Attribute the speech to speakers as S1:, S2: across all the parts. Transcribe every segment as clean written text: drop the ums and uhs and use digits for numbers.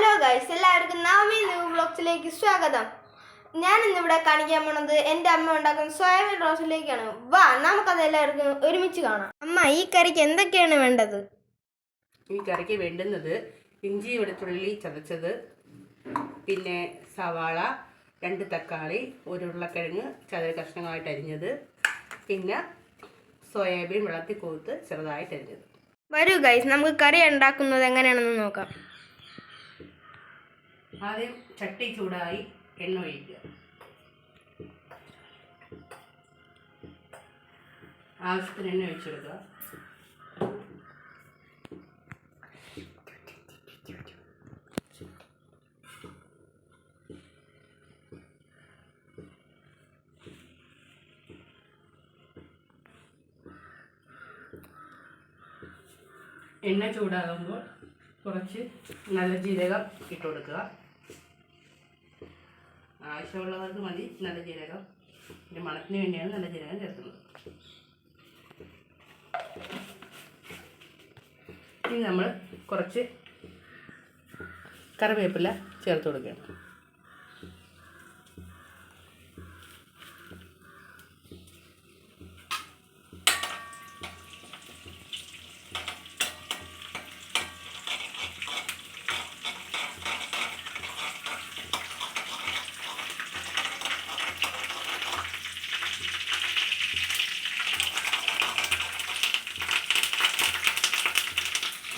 S1: Hello guys, എല്ലാവർക്കും Navami new വ്ളോഗ്സിലേക്ക് സ്വാഗതം. ഞാൻ ഇന്നിവിടെ കാണിക്കാൻ പോണത് എൻ്റെ അമ്മ ഉണ്ടാക്കുന്ന സോയാബീൻ റോസ്റ്റിലേക്കാണ്. വാ, നമുക്കത് എല്ലാവർക്കും ഒരുമിച്ച് കാണാം. അമ്മ, ഈ കറിക്ക് എന്തൊക്കെയാണ് വേണ്ടത്?
S2: ഈ കറിക്ക് വേണ്ടുന്നത് ഇഞ്ചി വെളുത്തുള്ളി ചതച്ചത്, പിന്നെ സവാള, 2 തക്കാളി, 1 ഉരുളക്കിഴങ്ങ് ചതുര കഷ്ണങ്ങളായിട്ട് അരിഞ്ഞത്, പിന്നെ സോയാബീൻ വെള്ളത്തിൽ കോർത്ത് ചെറുതായിട്ട് അരിഞ്ഞത്.
S1: വരൂ ഗൈസ്, നമുക്ക് കറി ഉണ്ടാക്കുന്നത് എങ്ങനെയാണെന്ന് നോക്കാം.
S2: ആദ്യം ചട്ടി ചൂടായി എണ്ണ ഒഴിക്കുക. ആവശ്യത്തിന് എണ്ണ ഒഴിച്ചെടുക്കുക. എണ്ണ ചൂടാകുമ്പോൾ കുറച്ച് നല്ല ജീരകം ഇട്ട് കൊടുക്കുക. ആവശ്യമുള്ളവർക്ക് മതി നല്ല ജീരകം. ഇതിൻ്റെ മണത്തിന് വേണ്ടിയാണ് നല്ല ജീരകം ചേർക്കുന്നത്. ഇനി നമ്മൾ കുറച്ച് കറിവേപ്പില ചേർത്ത് കൊടുക്കുകയാണ്.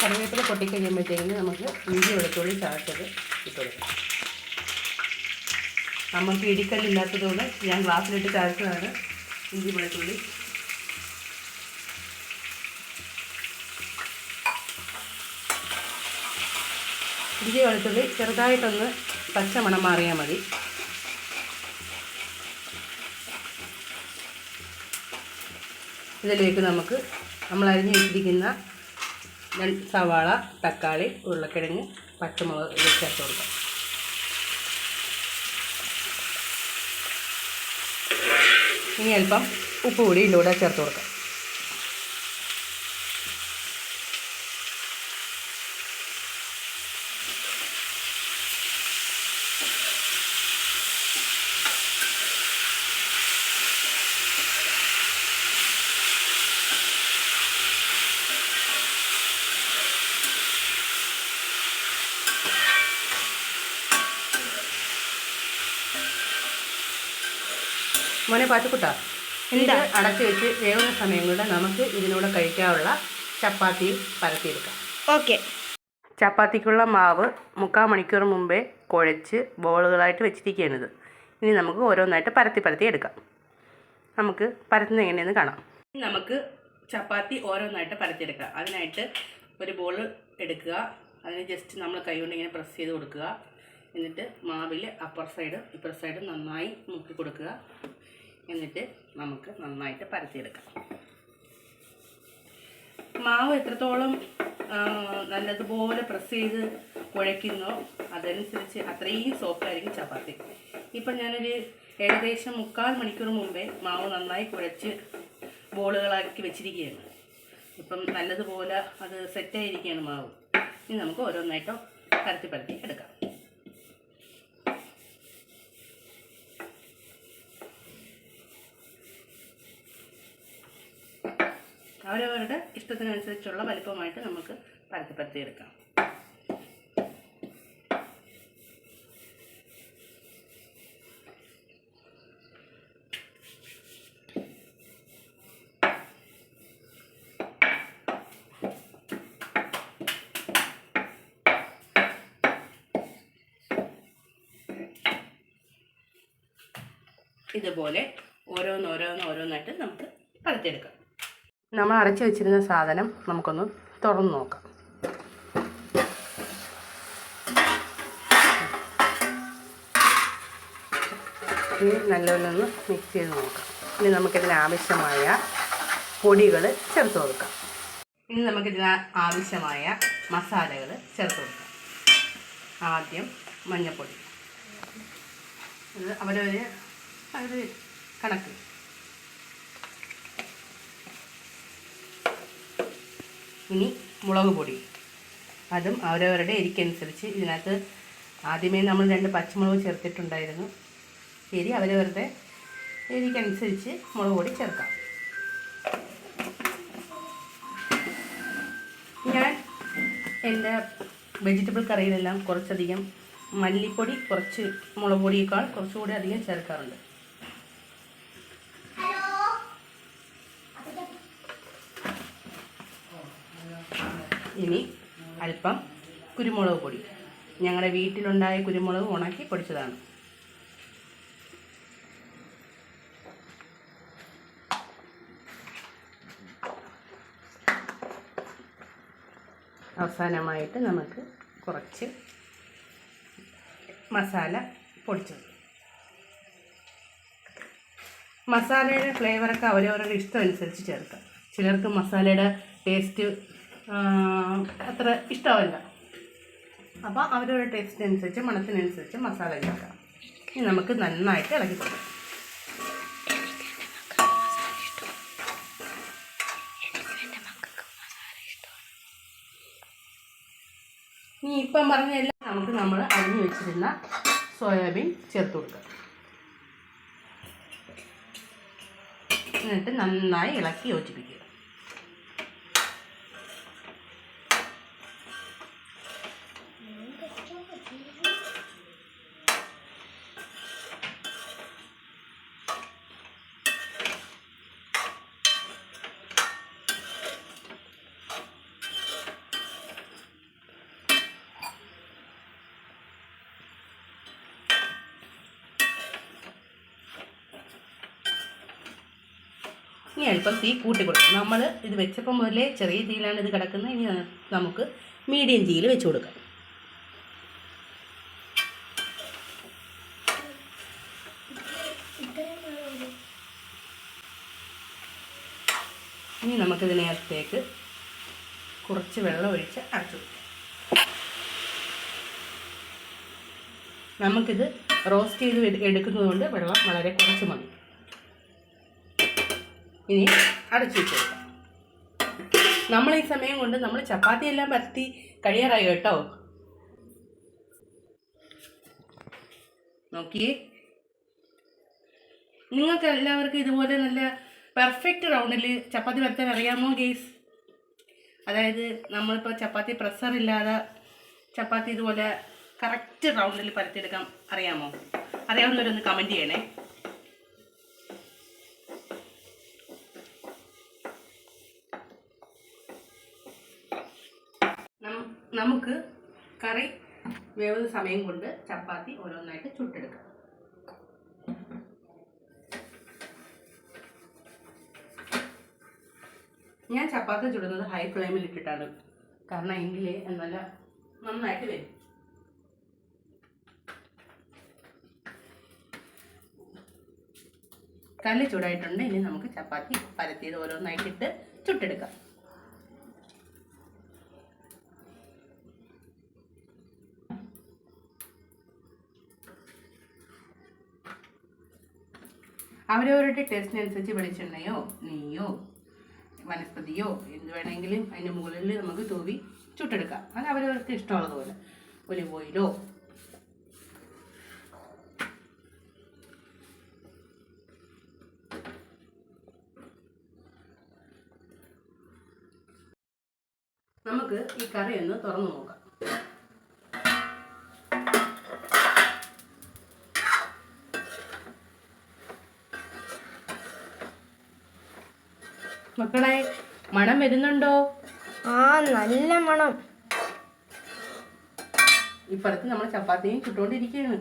S2: കറിവേപ്പില പൊട്ടിക്കഴിയുമ്പോഴത്തേക്കിന് നമുക്ക് ഇഞ്ചി വെളുത്തുള്ളി ചതച്ചത് ഇട്ട് കൊടുക്കാം. നമുക്ക് ഇടിക്കല്ലില്ലാത്തതുകൊണ്ട് ഞാൻ ഗ്ലാസ്സിലിട്ട് ചതച്ചതാണ് ഇഞ്ചി വെളുത്തുള്ളി. ഇഞ്ചി വെളുത്തുള്ളി ചെറുതായിട്ടൊന്ന് പച്ചമണം മാറിയാൽ മതി. ഇതിലേക്ക് നമുക്ക് നമ്മൾ അരിഞ്ഞ് വെച്ചിരിക്കുന്ന സവാള, തക്കാളി, ഉരുളക്കിഴങ്ങ്, പച്ചമുളക് ചേർത്ത് കൊടുക്കാം. ഇനി അല്പം ഉപ്പ് കൂടി ഇതിലൂടെ ചേർത്ത് കൊടുക്കാം. മോനെ പാച്ചുക്കുട്ട, എന്താ അടച്ചു വെച്ച് വേവുന്ന സമയം കൊണ്ട് നമുക്ക് ഇതിനൂടെ കഴിക്കാനുള്ള ചപ്പാത്തി പരത്തിയെടുക്കാം.
S1: ഓക്കെ.
S2: ചപ്പാത്തിക്കുള്ള മാവ് 3/4 മണിക്കൂർ മുമ്പേ കുഴച്ച് ബോളുകളായിട്ട് വെച്ചിരിക്കുകയാണിത്. ഇനി നമുക്ക് ഓരോന്നായിട്ട് പരത്തി എടുക്കാം. നമുക്ക് പരത്തുന്നത് എങ്ങനെയെന്ന് കാണാം. നമുക്ക് ചപ്പാത്തി ഓരോന്നായിട്ട് പരത്തിയെടുക്കാം. അതിനായിട്ട് ഒരു ബോൾ എടുക്കുക. അതിന് ജസ്റ്റ് നമ്മൾ കൈ കൊണ്ട് ഇങ്ങനെ പ്രസ് ചെയ്ത് കൊടുക്കുക. എന്നിട്ട് മാവിൽ അപ്പർ സൈഡും ഇപ്പർ സൈഡും നന്നായി മുക്കി കൊടുക്കുക. എന്നിട്ട് നമുക്ക് നന്നായിട്ട് പരത്തിയെടുക്കാം. മാവ് എത്രത്തോളം നല്ലതുപോലെ പ്രസ് ചെയ്ത് കുഴയ്ക്കുന്നോ അതനുസരിച്ച് അത്രയും സോഫ്റ്റ് ആയിരിക്കും ചപ്പാത്തി. ഇപ്പം ഞാനൊരു ഏകദേശം 3/4 മണിക്കൂർ മുമ്പേ മാവ് നന്നായി കുഴച്ച് ബോളുകളാക്കി വെച്ചിരിക്കുകയാണ്. ഇപ്പം നല്ലതുപോലെ അത് സെറ്റായിരിക്കുകയാണ് മാവ്. ഇനി നമുക്ക് ഓരോന്നായിട്ടോ പരത്തി എടുക്കാം. അവരവരുടെ ഇഷ്ടത്തിനനുസരിച്ചുള്ള വലിപ്പമായിട്ട് നമുക്ക് പരത്തി എടുക്കാം. ഇതുപോലെ ഓരോന്നായിട്ട് നമുക്ക് പരത്തിയെടുക്കാം. നമ്മൾ അരച്ച് വെച്ചിരുന്ന സാധനം നമുക്കൊന്ന് തുറന്ന് നോക്കാം. ഇനി നല്ലപോലെ ഒന്ന് മിക്സ് ചെയ്ത് നോക്കാം. ഇനി നമുക്കിതിന് ആവശ്യമായ പൊടികൾ ചേർത്ത് കൊടുക്കാം. ഇനി നമുക്കിതിന് ആവശ്യമായ മസാലകൾ ചേർത്ത് കൊടുക്കാം. ആദ്യം മഞ്ഞൾപ്പൊടി, അത് അവരവർ കണക്ക്. ഇനി മുളക് പൊടി, അതും അവരവരുടെ എരിക്കനുസരിച്ച്. ഇതിനകത്ത് ആദ്യമേ നമ്മൾ 2 പച്ചമുളക് ചേർത്തിട്ടുണ്ടായിരുന്നു. ശരി, അവരവരുടെ എരിക്കനുസരിച്ച് മുളക് പൊടി ചേർക്കാം. ഞാൻ എൻ്റെ വെജിറ്റബിൾ കറിയിലെല്ലാം കുറച്ചധികം മല്ലിപ്പൊടി കുറച്ച് മുളക് പൊടിയേക്കാൾ കുറച്ചുകൂടി അധികം ചേർക്കാറുണ്ട്. ഇനി അല്പം കുരുമുളക് പൊടി. ഞങ്ങളുടെ വീട്ടിലുണ്ടായ കുരുമുളക് ഉണക്കി പൊടിച്ചതാണ്. അവസാനമായിട്ട് നമുക്ക് കുറച്ച് മസാല പൊടിച്ചത്. മസാലയുടെ ഫ്ലേവറൊക്കെ അവരവരുടെ ഇഷ്ടം അനുസരിച്ച് ചേർക്കാം. ചിലർക്ക് മസാലയുടെ ടേസ്റ്റ് അത്ര ഇഷ്ടമല്ല. അപ്പോൾ അവരവരുടെ ടേസ്റ്റ് അനുസരിച്ച് മണത്തിനനുസരിച്ച് മസാല ചേർക്കാം. ഇനി നമുക്ക് നന്നായിട്ട് ഇളക്കി കൊടുക്കാം. ഇനി ഇപ്പം പറഞ്ഞതെല്ലാം നമുക്ക് നമ്മൾ അരിഞ്ഞു വെച്ചിരുന്ന സോയാബീൻ ചേർത്ത് കൊടുക്കാം. എന്നിട്ട് നന്നായി ഇളക്കി യോജിപ്പിക്കുക. ഇനി അല്പം തീ കൂട്ടി കൊടുക്കും. നമ്മൾ ഇത് വെച്ചപ്പോൾ മുതലേ ചെറിയ തീയിലാണ് ഇത് കിടക്കുന്നത്. ഇനി നമുക്ക് മീഡിയം തീയിൽ വെച്ച് കൊടുക്കാം. ഇനി നമുക്കിതിനകത്തേക്ക് കുറച്ച് വെള്ളം ഒഴിച്ച് അടച്ചു കൊടുക്കാം. നമുക്കിത് റോസ്റ്റ് ചെയ്ത് എടുക്കുന്നതുകൊണ്ട് വെള്ളം വളരെ കുറച്ച് മതി. ഇനി അടച്ചു വെച്ച് കൊടുക്കാം. നമ്മൾ ഈ സമയം കൊണ്ട് നമ്മൾ ചപ്പാത്തി എല്ലാം പരത്തി കഴിയാറായി കേട്ടോ. നോക്കിയേ, നിങ്ങൾക്ക് എല്ലാവർക്കും ഇതുപോലെ നല്ല പെർഫെക്റ്റ് റൗണ്ടിൽ ചപ്പാത്തി പരത്താൻ അറിയാമോ ഗെയ്സ്? അതായത് നമ്മളിപ്പോൾ ചപ്പാത്തി പ്രഷറില്ലാതെ ചപ്പാത്തി ഇതുപോലെ കറക്റ്റ് റൗണ്ടിൽ പരത്തിയെടുക്കാൻ അറിയാമോ? അറിയാവുന്നവരൊന്ന് കമൻറ്റ് ചെയ്യണേ. നമുക്ക് കറി വേവുന്ന സമയം കൊണ്ട് ചപ്പാത്തി ഓരോന്നായിട്ട് ചുട്ടെടുക്കാം. ഞാൻ ചപ്പാത്തി ചുടുന്നത് ഹൈ ഫ്ലെയിമിൽ ഇട്ടിട്ടാണ്. കാരണം എങ്കിലേ നല്ല നന്നായിട്ട് വരും. കല്ല് ചൂടായിട്ടുണ്ട്. ഇനി നമുക്ക് ചപ്പാത്തി പരത്തിയത് ഓരോന്നായിട്ടിട്ട് ചുട്ടെടുക്കാം. അവരവരുടെ ടേസ്റ്റിനനുസരിച്ച് വെളിച്ചെണ്ണയോ നെയ്യോ വനസ്പതിയോ എന്ത് വേണമെങ്കിലും അതിൻ്റെ മുകളിൽ നമുക്ക് തൂവി ചുട്ടെടുക്കാം. അത് അവരവർക്ക് ഇഷ്ടമുള്ളതുപോലെ. ഒലിവ് ഓയിലോ നമുക്ക് ഈ കറി ഒന്ന് തുറന്നു നോക്കാം. മക്കളെ, മണം വരുന്നുണ്ടോ?
S1: ആ, നല്ല മണം.
S2: ഇപ്പുറത്ത് നമ്മൾ ചപ്പാത്തിയും ചുട്ടുകൊണ്ടിരിക്കുകയാണ്.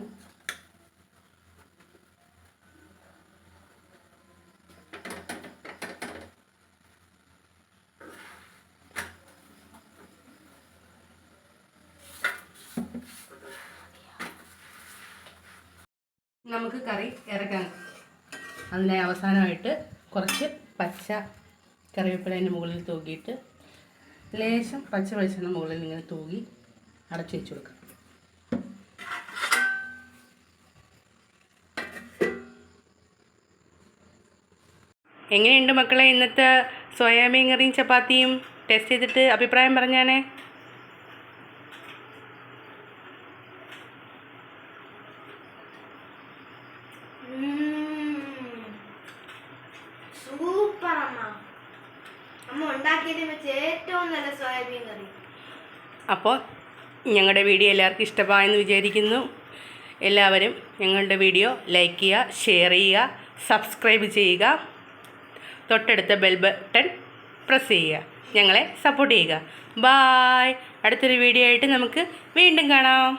S2: നമുക്ക് കറി ഇറക്കാം. അതിൻ്റെ അവസാനമായിട്ട് കുറച്ച് പച്ച കറിവേപ്പില അതിൻ്റെ മുകളിൽ തൂക്കിയിട്ട് ലേശം പച്ച വെളിച്ചെണ്ണ മുകളിൽ ഇങ്ങനെ തൂകി അടച്ചു വെച്ച് കൊടുക്കാം. എങ്ങനെയുണ്ട് മക്കളെ ഇന്നത്തെ സോയാബീൻ കറിയും ചപ്പാത്തിയും? ടേസ്റ്റ് ചെയ്തിട്ട് അഭിപ്രായം പറഞ്ഞാണേ.
S1: സൂപ്പർ അമ്മ. അമ്മ ഉണ്ടാക്കിയതിൽ വെച്ച് ഏറ്റവും നല്ല സോയാബീൻ കറി.
S2: അപ്പോൾ ഞങ്ങളുടെ വീഡിയോ എല്ലാവർക്കും ഇഷ്ടമായെന്ന് വിചാരിക്കുന്നു. എല്ലാവരും ഞങ്ങളുടെ വീഡിയോ ലൈക്ക് ചെയ്യുക, ഷെയർ ചെയ്യുക, സബ്സ്ക്രൈബ് ചെയ്യുക, തൊട്ടടുത്ത ബെൽ ബട്ടൺ പ്രസ് ചെയ്യുക. ഞങ്ങളെ സപ്പോർട്ട് ചെയ്യുക. ബായ്. അടുത്തൊരു വീഡിയോ ആയിട്ട് നമുക്ക് വീണ്ടും കാണാം.